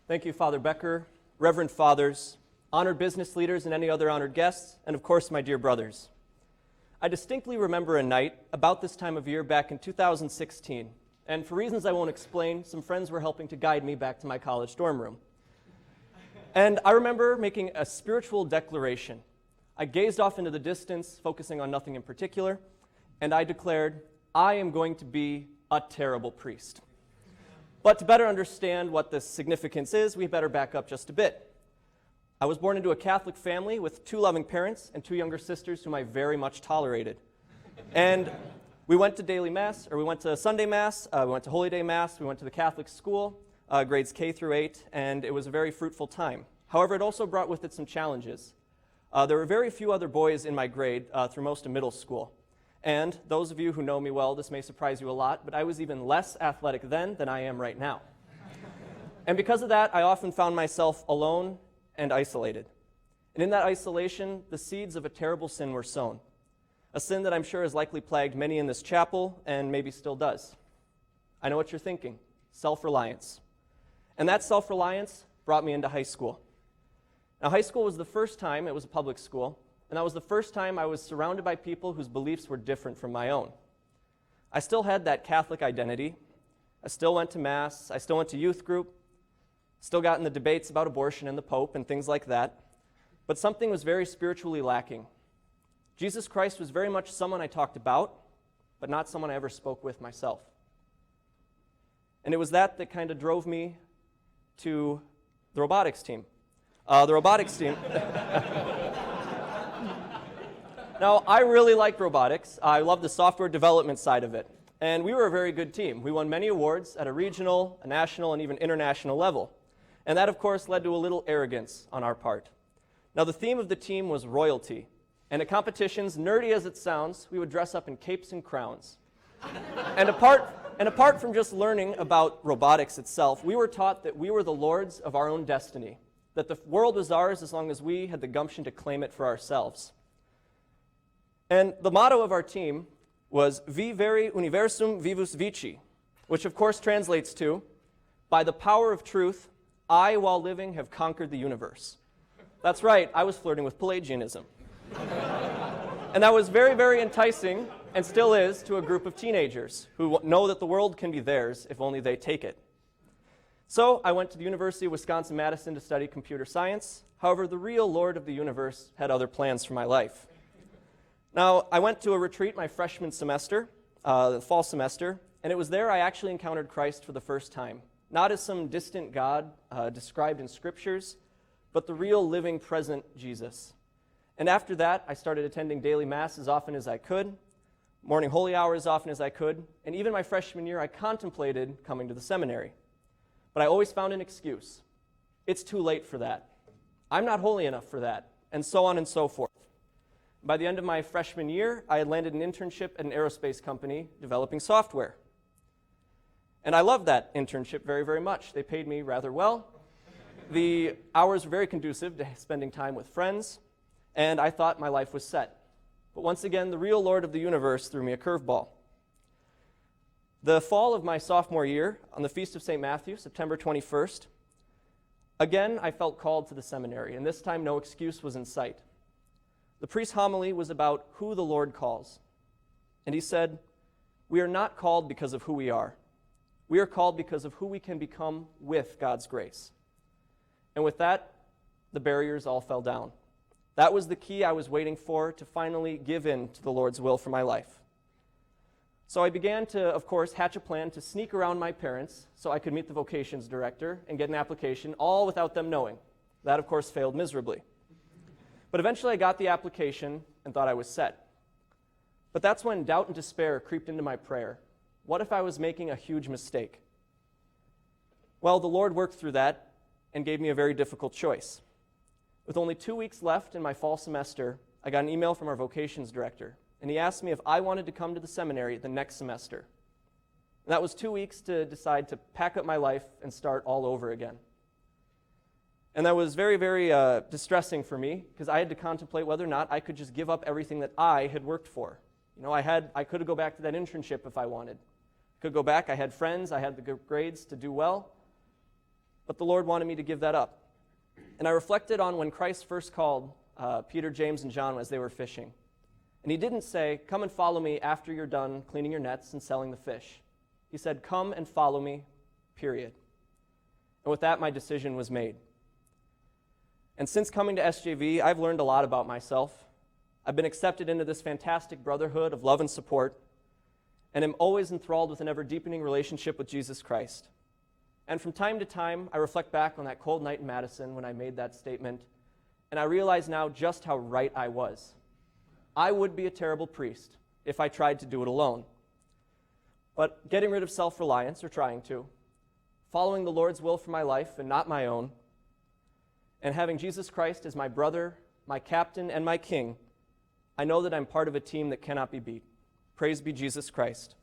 Thank you, Father Becker, Reverend Fathers, honored business leaders, and any other honored guests, and of course, my dear brothers. I distinctly remember a night about this time of year back in 2016, and for reasons I won't explain, some friends were helping to guide me back to my college dorm room. And I remember making a spiritual declaration. I gazed off into the distance, focusing on nothing in particular, and I declared, I am going to be a terrible priest. But to better understand what the significance is, we better back up just a bit. I was born into a Catholic family with 2 loving parents and 2 younger sisters whom I very much tolerated. And we went to daily Mass, or we went to Sunday Mass, we went to Holy Day Mass, we went to the Catholic school, grades K through 8, and it was a very fruitful time. However, it also brought with it some challenges. There were very few other boys in my grade through most of middle school. And those of you who know me well, this may surprise you a lot, but I was even less athletic then than I am right now. And because of that, I often found myself alone and isolated. And in that isolation, the seeds of a terrible sin were sown. A sin that I'm sure has likely plagued many in this chapel and maybe still does. I know what you're thinking, self-reliance. And that self-reliance brought me into high school. Now, high school was the first time, it was a public school, and that was the first time I was surrounded by people whose beliefs were different from my own. I still had that Catholic identity. I still went to Mass. I still went to youth group. Still got in the debates about abortion and the Pope and things like that. But something was very spiritually lacking. Jesus Christ was very much someone I talked about, but not someone I ever spoke with myself. And it was that kind of drove me to the robotics team. Now, I really liked robotics. I loved the software development side of it. And we were a very good team. We won many awards at a regional, a national, and even international level. And that, of course, led to a little arrogance on our part. Now, the theme of the team was royalty. And at competitions, nerdy as it sounds, we would dress up in capes and crowns. And apart from just learning about robotics itself, we were taught that we were the lords of our own destiny, that the world was ours as long as we had the gumption to claim it for ourselves. And the motto of our team was Vivere Universum Vivus Vici, which of course translates to, by the power of truth, I, while living, have conquered the universe. That's right, I was flirting with Pelagianism. And that was very, very enticing, and still is, to a group of teenagers who know that the world can be theirs if only they take it. So I went to the University of Wisconsin-Madison to study computer science. However, the real Lord of the universe had other plans for my life. Now, I went to a retreat my freshman semester, the fall semester, and it was there I actually encountered Christ for the first time. Not as some distant God described in scriptures, but the real, living, present Jesus. And after that, I started attending daily Mass as often as I could, morning holy hour as often as I could, and even my freshman year, I contemplated coming to the seminary. But I always found an excuse. It's too late for that. I'm not holy enough for that, and so on and so forth. By the end of my freshman year, I had landed an internship at an aerospace company developing software. And I loved that internship very, very much. They paid me rather well. The hours were very conducive to spending time with friends, and I thought my life was set. But once again, the real Lord of the universe threw me a curveball. The fall of my sophomore year, on the Feast of St. Matthew, September 21st, again, I felt called to the seminary, and this time no excuse was in sight. The priest's homily was about who the Lord calls. And he said, we are not called because of who we are. We are called because of who we can become with God's grace. And with that, the barriers all fell down. That was the key I was waiting for to finally give in to the Lord's will for my life. So I began to, of course, hatch a plan to sneak around my parents so I could meet the vocations director and get an application, all without them knowing. That, of course, failed miserably. But eventually I got the application and thought I was set. But that's when doubt and despair creeped into my prayer. What if I was making a huge mistake? Well, the Lord worked through that and gave me a very difficult choice. With only 2 weeks left in my fall semester, I got an email from our vocations director, and he asked me if I wanted to come to the seminary the next semester. And that was 2 weeks to decide to pack up my life and start all over again. And that was very, very distressing for me because I had to contemplate whether or not I could just give up everything that I had worked for. You know, I could go back to that internship if I wanted. I could go back, I had friends, I had the good grades to do well. But the Lord wanted me to give that up. And I reflected on when Christ first called Peter, James, and John as they were fishing. And he didn't say, "Come and follow me after you're done cleaning your nets and selling the fish." He said, "Come and follow me, period." And with that, my decision was made. And since coming to SJV, I've learned a lot about myself. I've been accepted into this fantastic brotherhood of love and support, and am always enthralled with an ever-deepening relationship with Jesus Christ. And from time to time, I reflect back on that cold night in Madison when I made that statement, and I realize now just how right I was. I would be a terrible priest if I tried to do it alone. But getting rid of self-reliance, or trying to, following the Lord's will for my life and not my own, and having Jesus Christ as my brother, my captain, and my king, I know that I'm part of a team that cannot be beat. Praise be Jesus Christ.